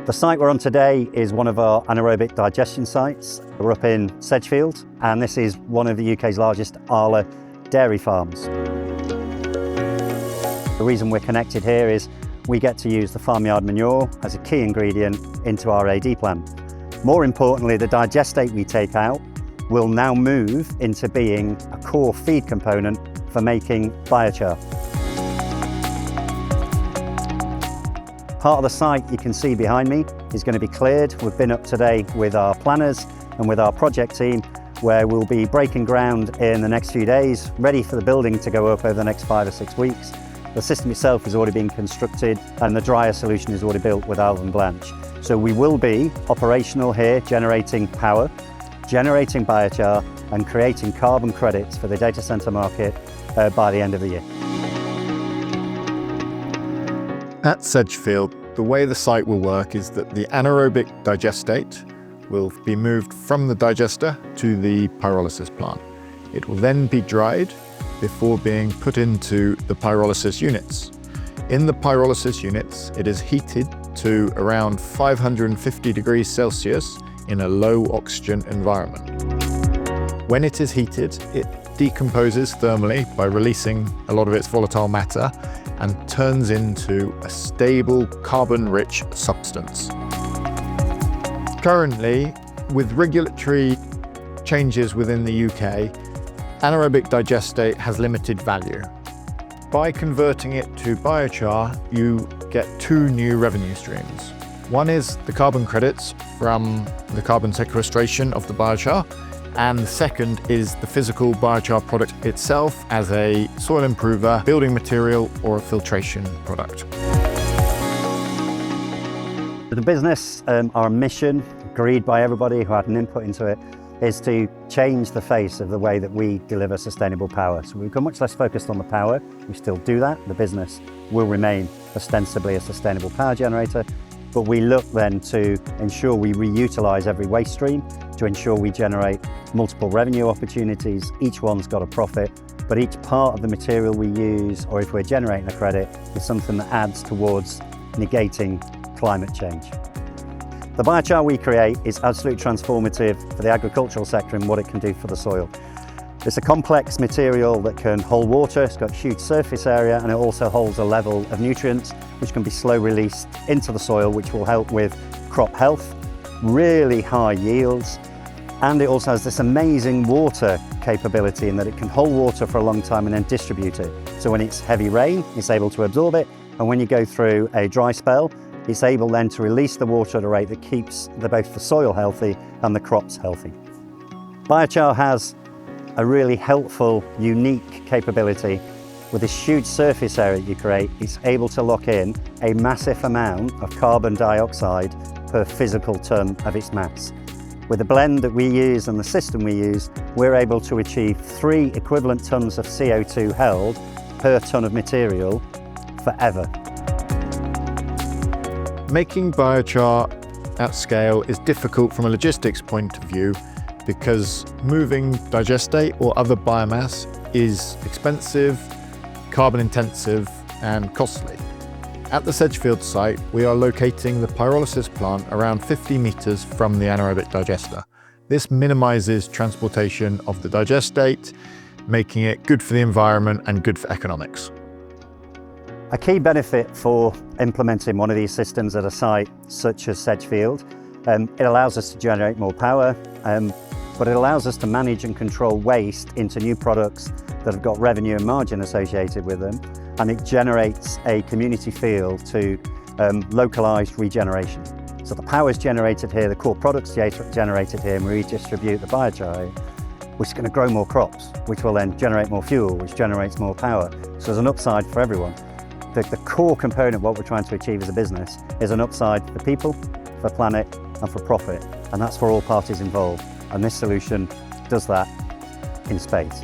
The site we're on today is one of our anaerobic digestion sites. We're up in Sedgefield, and this is one of the UK's largest Arla dairy farms. The reason we're connected here is we get to use the farmyard manure as a key ingredient into our AD plant. More importantly, the digestate we take out will now move into being a core feed component for making biochar. Part of the site you can see behind me is going to be cleared. We've been up today with our planners and with our project team, where we'll be breaking ground in the next few days, ready for the building to go up over the next 5 or 6 weeks. The system itself has already been constructed and the dryer solution is already built with Alvin Blanche. So we will be operational here, generating power, generating biochar and creating carbon credits for the data centre market by the end of the year. At Sedgefield, the way the site will work is that the anaerobic digestate will be moved from the digester to the pyrolysis plant. It will then be dried before being put into the pyrolysis units. In the pyrolysis units, it is heated to around 550 degrees Celsius in a low oxygen environment. When it is heated, it decomposes thermally by releasing a lot of its volatile matter and turns into a stable carbon-rich substance. Currently, with regulatory changes within the UK, anaerobic digestate has limited value. By converting it to biochar, you get 2 new revenue streams. One is the carbon credits from the carbon sequestration of the biochar, and the second is the physical biochar product itself as a soil improver, building material, or a filtration product. The business, our mission, agreed by everybody who had an input into it, is to change the face of the way that we deliver sustainable power. So we've got much less focused on the power. We still do that. The business will remain ostensibly a sustainable power generator, but we look then to ensure we reutilise every waste stream, to ensure we generate multiple revenue opportunities. Each one's got a profit, but each part of the material we use, or if we're generating a credit, is something that adds towards negating climate change. The biochar we create is absolutely transformative for the agricultural sector and what it can do for the soil. It's a complex material that can hold water, it's got huge surface area, and it also holds a level of nutrients which can be slow released into the soil, which will help with crop health, really high yields, and it also has this amazing water capability in that it can hold water for a long time and then distribute it. So when it's heavy rain, it's able to absorb it, and when you go through a dry spell, it's able then to release the water at a rate that keeps both the soil healthy and the crops healthy. Biochar has a really helpful, unique capability. With this huge surface area that you create, it's able to lock in a massive amount of carbon dioxide per physical tonne of its mass. With the blend that we use and the system we use, we're able to achieve 3 equivalent tonnes of CO2 held per tonne of material forever. Making biochar at scale is difficult from a logistics point of view because moving digestate or other biomass is expensive, carbon intensive and costly. At the Sedgefield site, we are locating the pyrolysis plant around 50 metres from the anaerobic digester. This minimises transportation of the digestate, making it good for the environment and good for economics. A key benefit for implementing one of these systems at a site such as Sedgefield, it allows us to generate more power, but it allows us to manage and control waste into new products that have got revenue and margin associated with them, and it generates a community feel to localised regeneration. So the power is generated here, the core products generated here, and we redistribute the biochar, which is going to grow more crops, which will then generate more fuel, which generates more power. So there's an upside for everyone. The core component of what we're trying to achieve as a business is an upside for people, for planet and for profit, and that's for all parties involved, and this solution does that in spades.